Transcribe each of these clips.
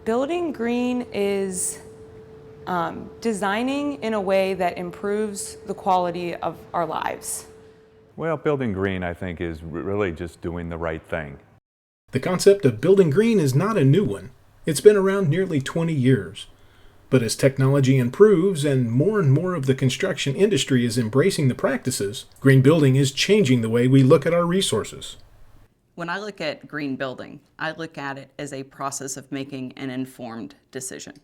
Building green is designing in a way that improves the quality of our lives. Well, building green, I think, is really just doing the right thing. The concept of building green is not a new one. It's been around nearly 20 years. But as technology improves and more of the construction industry is embracing the practices, green building is changing the way we look at our resources. When I look at green building, I look at it as a process of making an informed decision.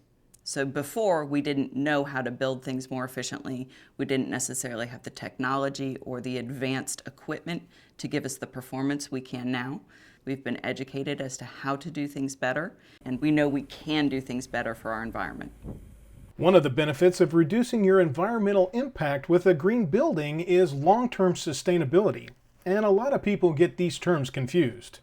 So before, we didn't know how to build things more efficiently. We didn't necessarily have the technology or the advanced equipment to give us the performance we can now. We've been educated as to how to do things better, and we know we can do things better for our environment. One of the benefits of reducing your environmental impact with a green building is long-term sustainability, and a lot of people get these terms confused.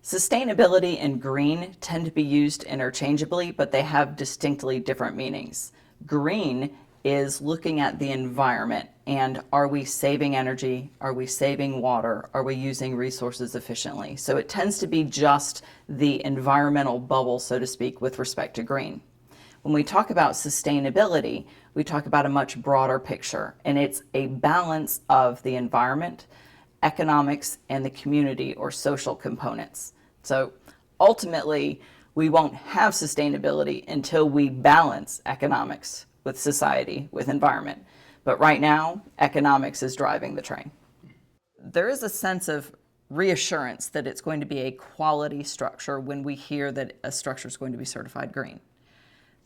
Sustainability and green tend to be used interchangeably, but they have distinctly different meanings. Green is looking at the environment and are we saving energy? Are we saving water? Are we using resources efficiently? So it tends to be just the environmental bubble, so to speak, with respect to green. When we talk about sustainability, we talk about a much broader picture, and it's a balance of the environment, economics, and the community or social components. So ultimately, we won't have sustainability until we balance economics with society, with environment. But right now, economics is driving the train. There is a sense of reassurance that it's going to be a quality structure when we hear that a structure is going to be certified green.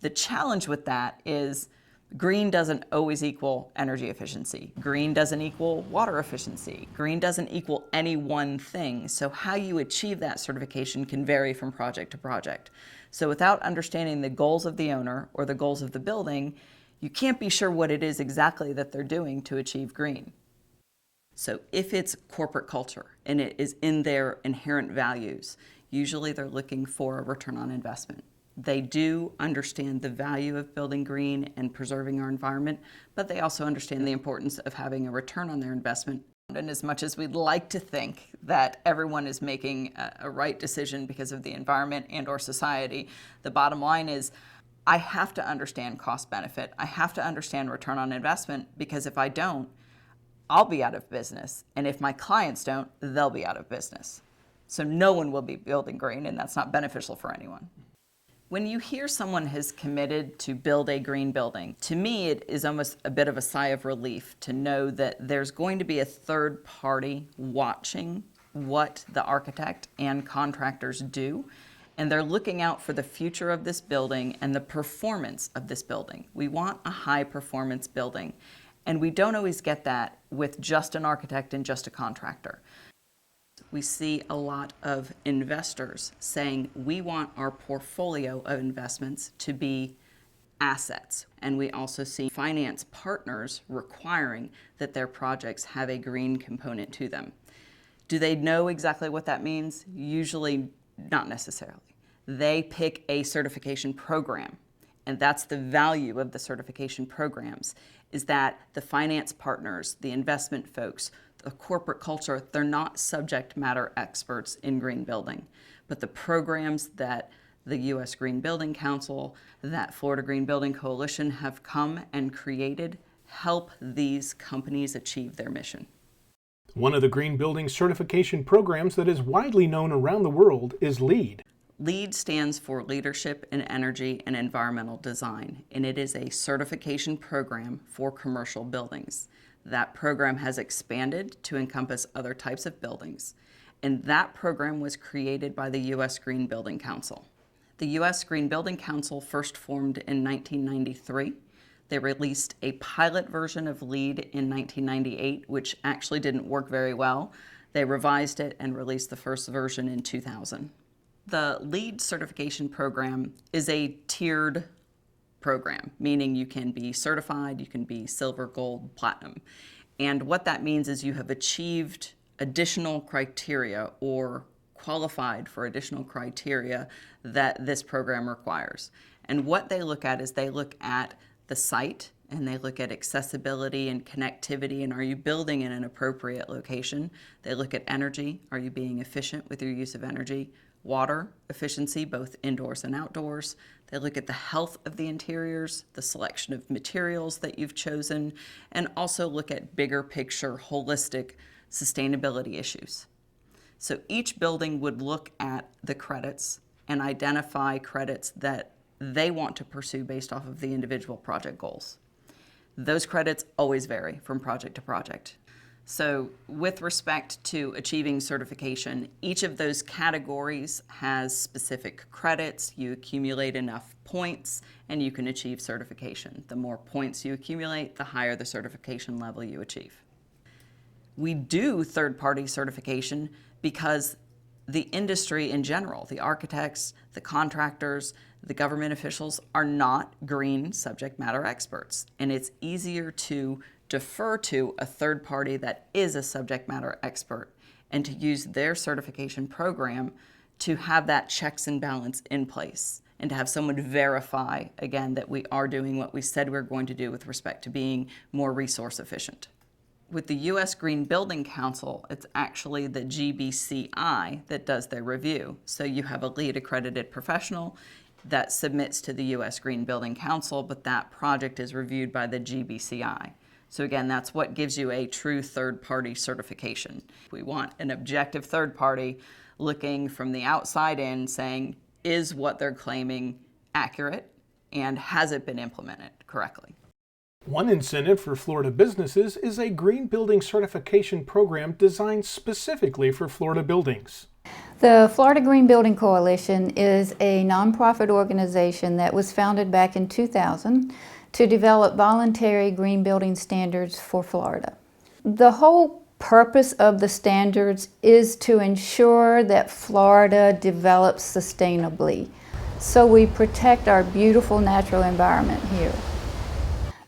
The challenge with that is green doesn't always equal energy efficiency. Green doesn't equal water efficiency. Green doesn't equal any one thing. So how you achieve that certification can vary from project to project. So without understanding the goals of the owner or the goals of the building, you can't be sure what it is exactly that they're doing to achieve green. So if it's corporate culture and it is in their inherent values, usually they're looking for a return on investment. They do understand the value of building green and preserving our environment, but they also understand the importance of having a return on their investment. And as much as we'd like to think that everyone is making a right decision because of the environment and or society, the bottom line is I have to understand cost benefit. I have to understand return on investment, because if I don't, I'll be out of business. And if my clients don't, they'll be out of business. So no one will be building green, and that's not beneficial for anyone. When you hear someone has committed to build a green building, to me it is almost a bit of a sigh of relief to know that there's going to be a third party watching what the architect and contractors do, and they're looking out for the future of this building and the performance of this building. We want a high performance building, and we don't always get that with just an architect and just a contractor. We see a lot of investors saying we want our portfolio of investments to be assets. And we also see finance partners requiring that their projects have a green component to them. Do they know exactly what that means? Usually not necessarily. They pick a certification program, and that's the value of the certification programs, is that the finance partners, the investment folks, the corporate culture, they're not subject matter experts in green building. But the programs that the U.S. Green Building Council, that Florida Green Building Coalition have come and created help these companies achieve their mission. One of the green building certification programs that is widely known around the world is LEED. LEED stands for Leadership in Energy and Environmental Design, and it is a certification program for commercial buildings. That program has expanded to encompass other types of buildings, and that program was created by the U.S. Green Building Council. The U.S. Green Building Council first formed in 1993. They released a pilot version of LEED in 1998, which actually didn't work very well. They revised it and released the first version in 2000. The LEED certification program is a tiered program, meaning you can be certified, you can be silver, gold, platinum. And what that means is you have achieved additional criteria or qualified for additional criteria that this program requires. And what they look at is they look at the site, and they look at accessibility and connectivity, and are you building in an appropriate location? They look at energy. Are you being efficient with your use of energy? water efficiency, both indoors and outdoors. They look at the health of the interiors, the selection of materials that you've chosen, and also look at bigger picture, holistic sustainability issues. So each building would look at the credits and identify credits that they want to pursue based off of the individual project goals. Those credits always vary from project to project. So with respect to achieving certification, each of those categories has specific credits. You accumulate enough points and you can achieve certification. The more points you accumulate, the higher the certification level you achieve. We do third-party certification because the industry in general, the architects, the contractors, the government officials are not green subject matter experts. And it's easier to defer to a third party that is a subject matter expert and to use their certification program to have that checks and balance in place and to have someone verify, again, that we are doing what we said we're going to do with respect to being more resource efficient. With the U.S. Green Building Council, it's actually the GBCI that does their review. So you have a LEED accredited professional that submits to the U.S. Green Building Council, but that project is reviewed by the GBCI. So again, that's what gives you a true third-party certification. We want an objective third party looking from the outside in saying, is what they're claiming accurate and has it been implemented correctly? One incentive for Florida businesses is a green building certification program designed specifically for Florida buildings. The Florida Green Building Coalition is a nonprofit organization that was founded back in 2000 to develop voluntary green building standards for Florida. The whole purpose of the standards is to ensure that Florida develops sustainably, so we protect our beautiful natural environment here.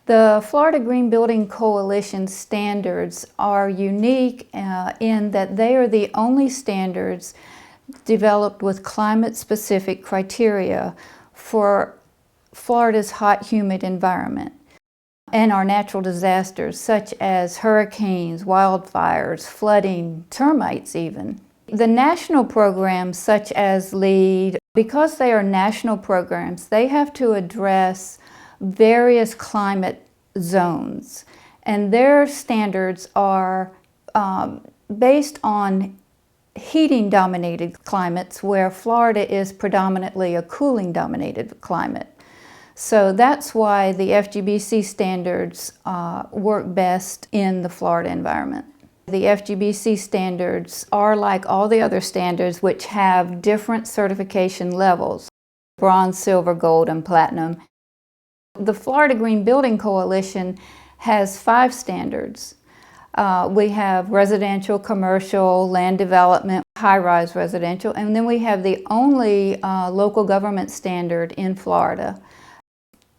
The Florida Green Building Coalition standards are unique in that they are the only standards developed with climate-specific criteria for Florida's hot, humid environment and our natural disasters such as hurricanes, wildfires, flooding, termites even. The national programs such as LEED, because they are national programs, they have to address various climate zones, and their standards are based on heating-dominated climates where Florida is predominantly a cooling-dominated climate. So that's why the FGBC standards work best in the Florida environment. The FGBC standards are like all the other standards which have different certification levels, bronze, silver, gold, and platinum. The Florida Green Building Coalition has 5 standards. We have residential, commercial, land development, high-rise residential, and then we have the only local government standard in Florida.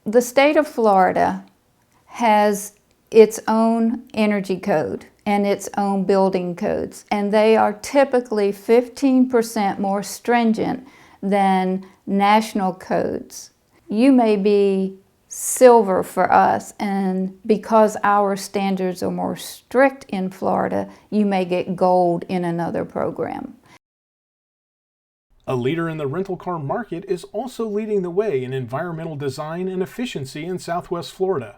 The state of Florida has its own energy code and its own building codes, and they are typically 15% more stringent than national codes. You may be silver for us, and because our standards are more strict in Florida, you may get gold in another program. A leader in the rental car market is also leading the way in environmental design and efficiency in Southwest Florida.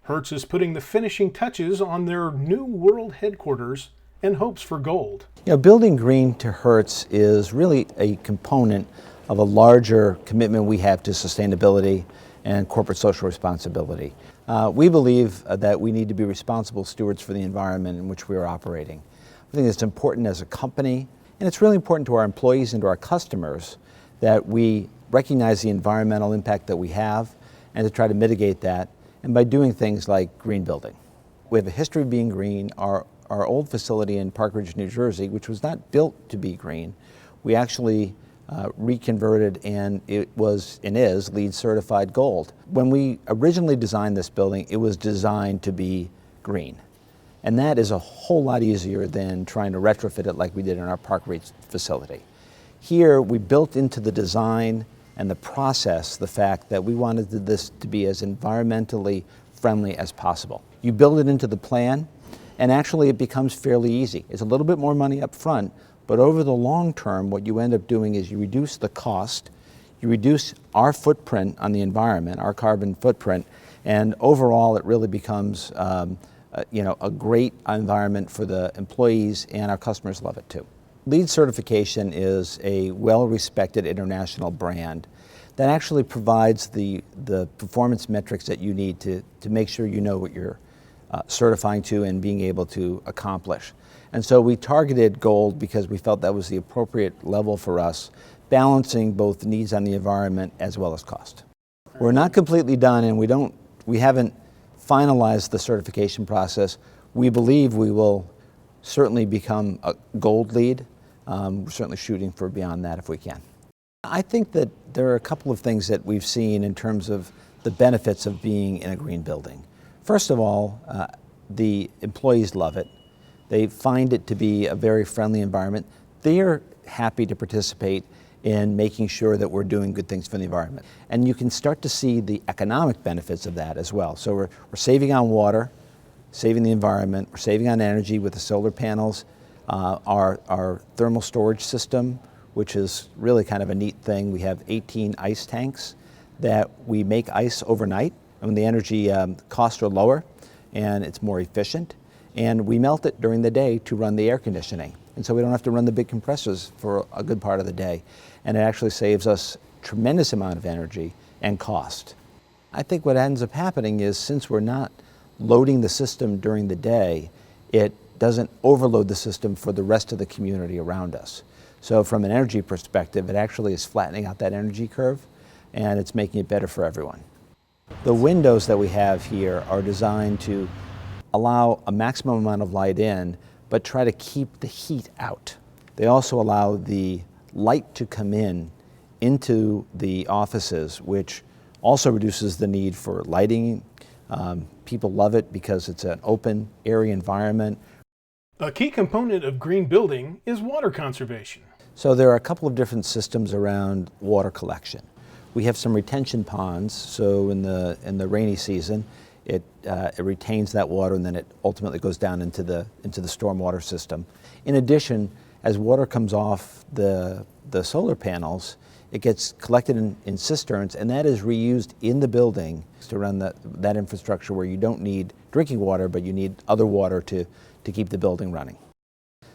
Hertz is putting the finishing touches on their new world headquarters and hopes for gold. You know, building green to Hertz is really a component of a larger commitment we have to sustainability and corporate social responsibility. We believe that we need to be responsible stewards for the environment in which we are operating. I think it's important as a company, and it's really important to our employees and to our customers that we recognize the environmental impact that we have and to try to mitigate that, and by doing things like green building. We have a history of being green. Our old facility in Park Ridge, New Jersey, which was not built to be green, we actually reconverted, and it was and is LEED certified gold. When we originally designed this building, it was designed to be green. And that is a whole lot easier than trying to retrofit it like we did in our Park Ridge facility. Here, we built into the design and the process the fact that we wanted this to be as environmentally friendly as possible. You build it into the plan, and actually it becomes fairly easy. It's a little bit more money up front, But over the long term, what you end up doing is you reduce the cost, you reduce our footprint on the environment, our carbon footprint, and overall it really becomes a great environment for the employees, and our customers love it too. LEED certification is a well-respected international brand that actually provides the performance metrics that you need to make sure you know what you're certifying to and being able to accomplish. And so we targeted gold because we felt that was the appropriate level for us, balancing both needs on the environment as well as cost. We're not completely done, and we haven't finalized the certification process. We believe we will certainly become a gold LEED. We're certainly shooting for beyond that if we can. I think that there are a couple of things that we've seen in terms of the benefits of being in a green building. First of all, the employees love it. They find it to be a very friendly environment. They are happy to participate in making sure that we're doing good things for the environment. And you can start to see the economic benefits of that as well. So we're saving on water, saving the environment, we're saving on energy with the solar panels, our thermal storage system, which is really kind of a neat thing. We have 18 ice tanks that we make ice overnight, and when the energy costs are lower and it's more efficient. And we melt it during the day to run the air conditioning. And so we don't have to run the big compressors for a good part of the day. And it actually saves us a tremendous amount of energy and cost. I think what ends up happening is, since we're not loading the system during the day, it doesn't overload the system for the rest of the community around us. So from an energy perspective, it actually is flattening out that energy curve, and it's making it better for everyone. The windows that we have here are designed to allow a maximum amount of light in, but try to keep the heat out. They also allow the light to come into the offices, which also reduces the need for lighting. People love it because it's an open, airy environment. A key component of green building is water conservation. So there are a couple of different systems around water collection. We have some retention ponds, so in the rainy season, it retains that water, and then it ultimately goes down into the stormwater system. In addition, as water comes off the solar panels, it gets collected in cisterns, and that is reused in the building to run that infrastructure where you don't need drinking water, but you need other water to keep the building running.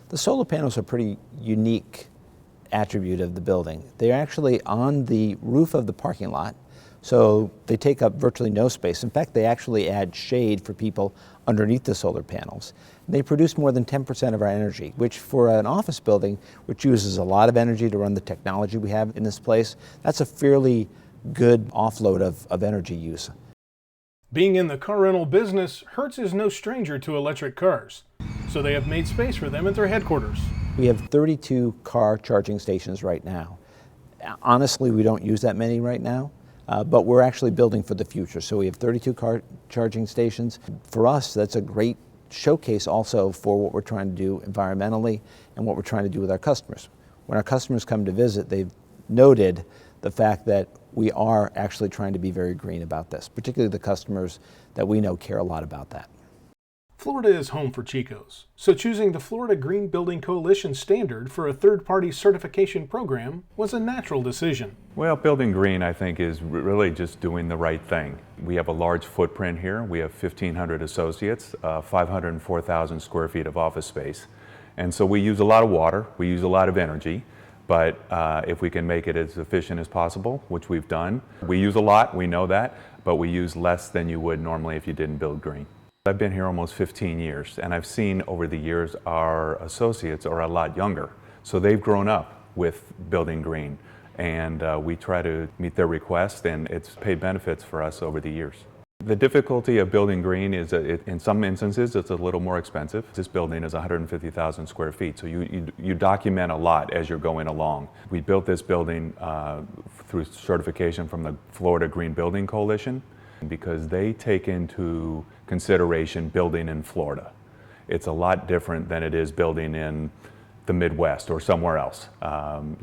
The solar panels are a pretty unique attribute of the building. They're actually on the roof of the parking lot, so they take up virtually no space. In fact, they actually add shade for people underneath the solar panels. And they produce more than 10% of our energy, which for an office building, which uses a lot of energy to run the technology we have in this place, that's a fairly good offload of energy use. Being in the car rental business, Hertz is no stranger to electric cars, so they have made space for them at their headquarters. We have 32 car charging stations right now. Honestly, we don't use that many right now, but we're actually building for the future. So we have 32 car charging stations. For us, that's a great showcase also for what we're trying to do environmentally and what we're trying to do with our customers. When our customers come to visit, they've noted the fact that we are actually trying to be very green about this, particularly the customers that we know care a lot about that. Florida is home for Chico's, so choosing the Florida Green Building Coalition standard for a third-party certification program was a natural decision. Well, building green, I think, is really just doing the right thing. We have a large footprint here. We have 1,500 associates, 504,000 square feet of office space. And so we use a lot of water, we use a lot of energy, but if we can make it as efficient as possible, which we've done. We use a lot, we know that, but we use less than you would normally if you didn't build green. I've been here almost 15 years, and I've seen over the years our associates are a lot younger. So they've grown up with building green, and we try to meet their requests, and it's paid benefits for us over the years. The difficulty of building green is that in some instances it's a little more expensive. This building is 150,000 square feet, so you document a lot as you're going along. We built this building through certification from the Florida Green Building Coalition, because they take into consideration building in Florida. It's a lot different than it is building in the Midwest or somewhere else.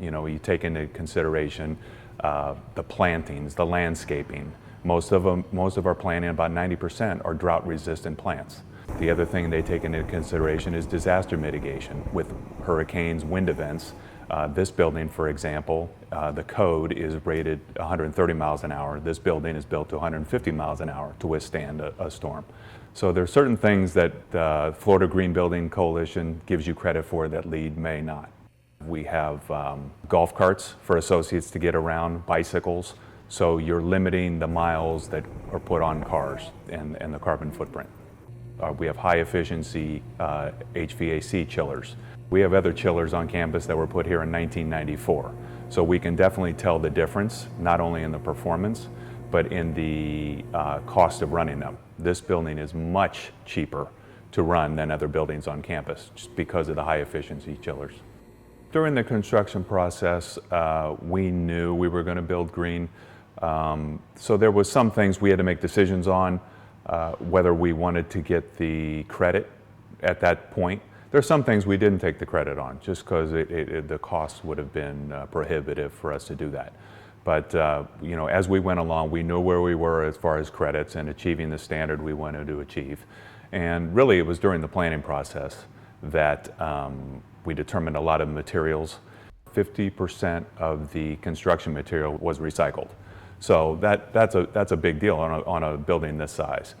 You take into consideration the plantings, the landscaping. Most of our planting, about 90%, are drought-resistant plants. The other thing they take into consideration is disaster mitigation with hurricanes, wind events. This building, for example, the code is rated 130 miles an hour. This building is built to 150 miles an hour to withstand a storm. So there are certain things that the Florida Green Building Coalition gives you credit for that LEED may not. We have golf carts for associates to get around, bicycles, so you're limiting the miles that are put on cars and the carbon footprint. We have high efficiency HVAC chillers. We have other chillers on campus that were put here in 1994. So we can definitely tell the difference, not only in the performance, but in the cost of running them. This building is much cheaper to run than other buildings on campus, just because of the high efficiency chillers. During the construction process, we knew we were going to build green. So there was some things we had to make decisions on, whether we wanted to get the credit at that point. There are some things we didn't take the credit on, just because the cost would have been prohibitive for us to do that. But you know, as we went along, we knew where we were as far as credits and achieving the standard we wanted to achieve. And really, it was during the planning process that we determined a lot of materials. 50% of the construction material was recycled. So that's a big deal on a building this size.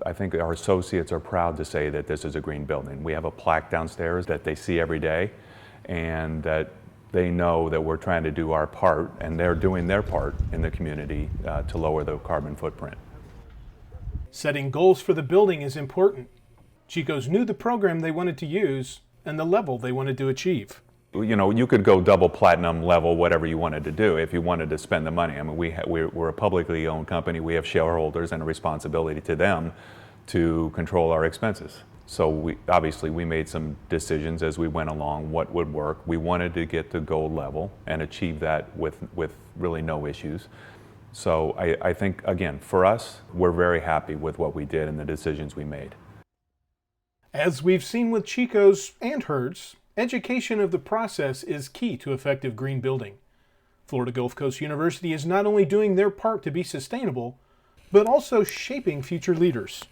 I think our associates are proud to say that this is a green building. We have a plaque downstairs that they see every day, and that they know that we're trying to do our part, and they're doing their part in the community to lower the carbon footprint. Setting goals for the building is important. Chico's knew the program they wanted to use and the level they wanted to achieve. You know, you could go double platinum level, whatever you wanted to do if you wanted to spend the money. I mean, we're a publicly owned company. We have shareholders and a responsibility to them to control our expenses. So we made some decisions as we went along what would work. We wanted to get to gold level and achieve that with really no issues. So I think, again, for us, we're very happy with what we did and the decisions we made. As we've seen with Chico's and Hertz, education of the process is key to effective green building. Florida Gulf Coast University is not only doing their part to be sustainable, but also shaping future leaders.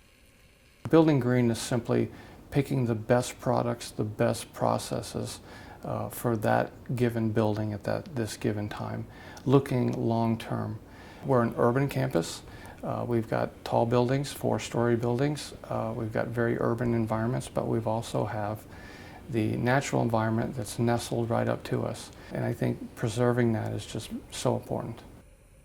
Building green is simply picking the best products, the best processes for that given building at this given time, looking long term. We're an urban campus. We've got tall buildings, 4-story buildings. We've got very urban environments, but we've also have the natural environment that's nestled right up to us. And I think preserving that is just so important.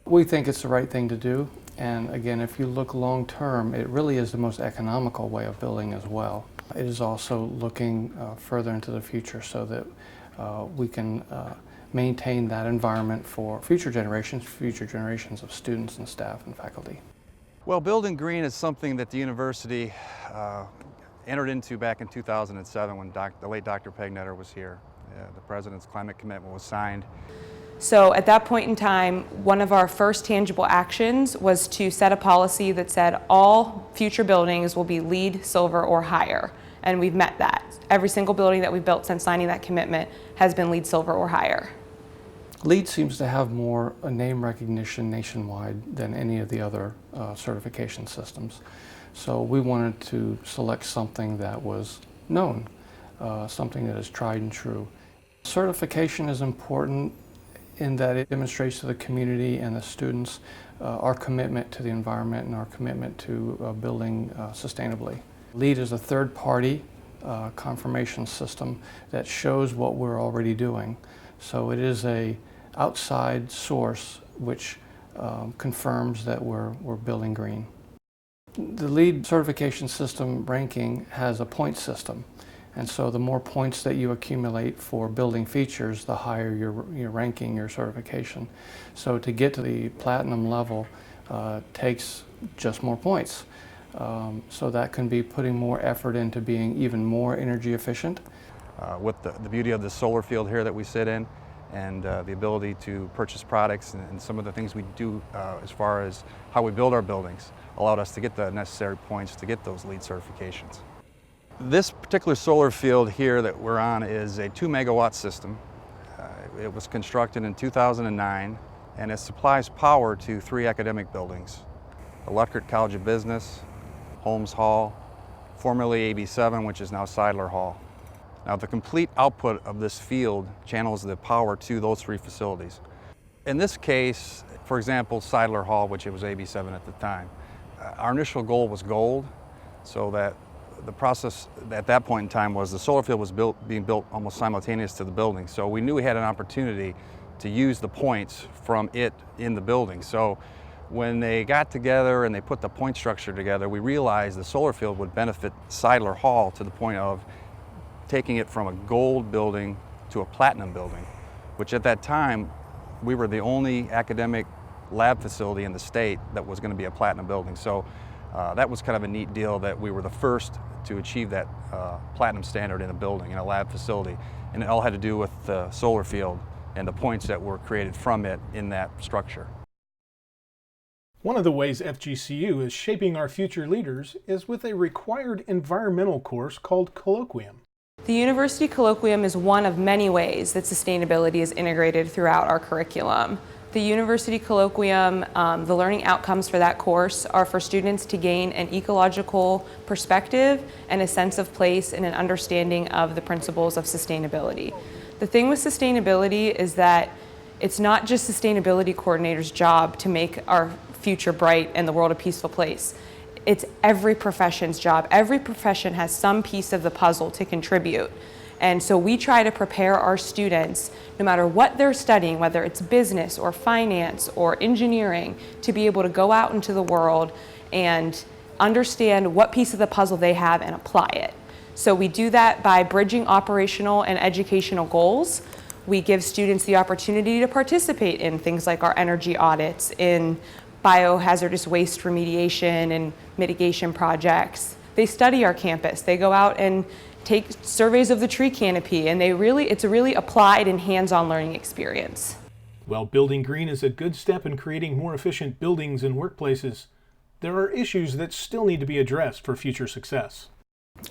We think it's the right thing to do. And again, if you look long term, it really is the most economical way of building as well. It is also looking further into the future so that we can maintain that environment for future generations of students and staff and faculty. Well, building green is something that the university entered into back in 2007 when the late Dr. Pegnetter was here. The President's climate commitment was signed. So at that point in time, one of our first tangible actions was to set a policy that said all future buildings will be LEED Silver or higher. And we've met that. Every single building that we've built since signing that commitment has been LEED Silver or higher. LEED seems to have more name recognition nationwide than any of the other certification systems. So we wanted to select something that was known, something that is tried and true. Certification is important in that it demonstrates to the community and the students our commitment to the environment and our commitment to building sustainably. LEED is a third-party confirmation system that shows what we're already doing. So it is a outside source which confirms that we're building green. The LEED certification system ranking has a point system, and so the more points that you accumulate for building features, the higher your ranking, your certification. So to get to the platinum level takes just more points. So that can be putting more effort into being even more energy efficient. With the beauty of the solar field here that we sit in, and the ability to purchase products and some of the things we do as far as how we build our buildings allowed us to get the necessary points to get those LEED certifications. This particular solar field here that we're on is a 2-megawatt system. It was constructed in 2009, and it supplies power to 3 academic buildings: Lutgert College of Business, Holmes Hall, formerly AB7, which is now Seidler Hall. Now the complete output of this field channels the power to those three facilities. In this case, for example, Seidler Hall, which it was AB7 at the time, our initial goal was gold, so that the process at that point in time was the solar field was being built almost simultaneous to the building. So we knew we had an opportunity to use the points from it in the building. So when they got together and they put the point structure together, we realized the solar field would benefit Seidler Hall to the point of taking it from a gold building to a platinum building, which at that time, we were the only academic lab facility in the state that was going to be a platinum building. So that was kind of a neat deal that we were the first to achieve that platinum standard in a building, in a lab facility. And it all had to do with the solar field and the points that were created from it in that structure. One of the ways FGCU is shaping our future leaders is with a required environmental course called Colloquium. The University Colloquium is one of many ways that sustainability is integrated throughout our curriculum. The University Colloquium, the learning outcomes for that course are for students to gain an ecological perspective and a sense of place and an understanding of the principles of sustainability. The thing with sustainability is that it's not just sustainability coordinators' job to make our future bright and the world a peaceful place. It's every profession's job. Every profession has some piece of the puzzle to contribute. And so we try to prepare our students, no matter what they're studying, whether it's business or finance or engineering, to be able to go out into the world and understand what piece of the puzzle they have and apply it. So we do that by bridging operational and educational goals. We give students the opportunity to participate in things like our energy audits, in biohazardous waste remediation and mitigation projects. They study our campus. They go out and take surveys of the tree canopy, and it's a really applied and hands-on learning experience. While building green is a good step in creating more efficient buildings and workplaces, there are issues that still need to be addressed for future success.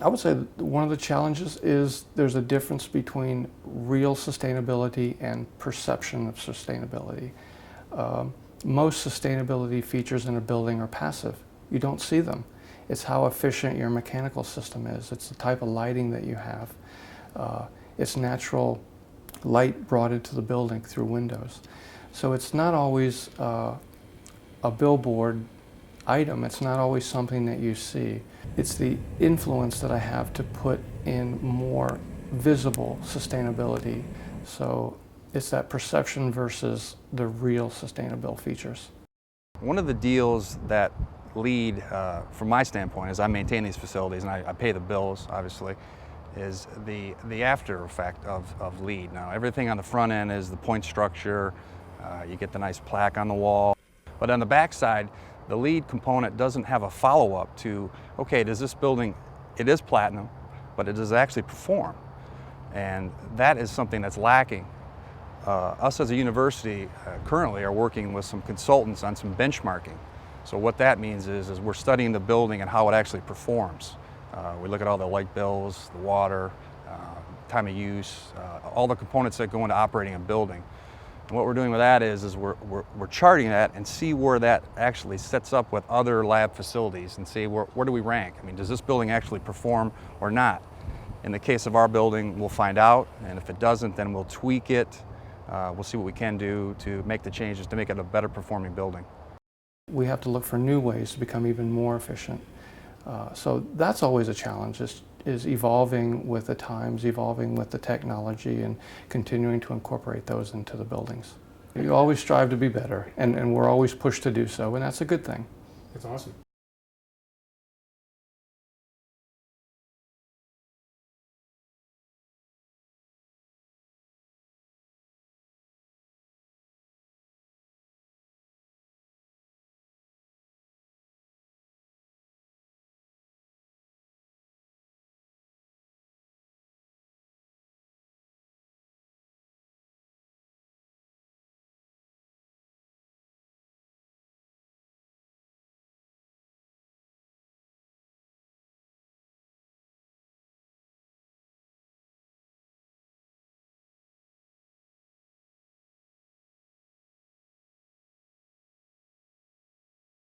I would say that one of the challenges is there's a difference between real sustainability and perception of sustainability. Most sustainability features in a building are passive. You don't see them. It's how efficient your mechanical system is. It's the type of lighting that you have. It's natural light brought into the building through windows. So it's not always a billboard item. It's not always something that you see. It's the influence that I have to put in more visible sustainability. So it's that perception versus the real sustainable features. One of the deals that LEED, from my standpoint, as I maintain these facilities and I pay the bills, obviously, is the after effect of LEED. Now, everything on the front end is the point structure, you get the nice plaque on the wall, but on the back side, the LEED component doesn't have a follow-up to, okay, does this building, it is platinum, but it does actually perform? And that is something that's lacking. Us as a university currently are working with some consultants on some benchmarking. So what that means is we're studying the building and how it actually performs. We look at all the light bills, the water, time of use, all the components that go into operating a building. And what we're doing with that is we're charting that and see where that actually sets up with other lab facilities and see where do we rank. I mean, does this building actually perform or not? In the case of our building, we'll find out, and if it doesn't, then we'll tweak it. We'll see what we can do to make the changes to make it a better performing building. We have to look for new ways to become even more efficient. So that's always a challenge, is evolving with the times, evolving with the technology, and continuing to incorporate those into the buildings. You always strive to be better, and we're always pushed to do so, and that's a good thing. That's awesome.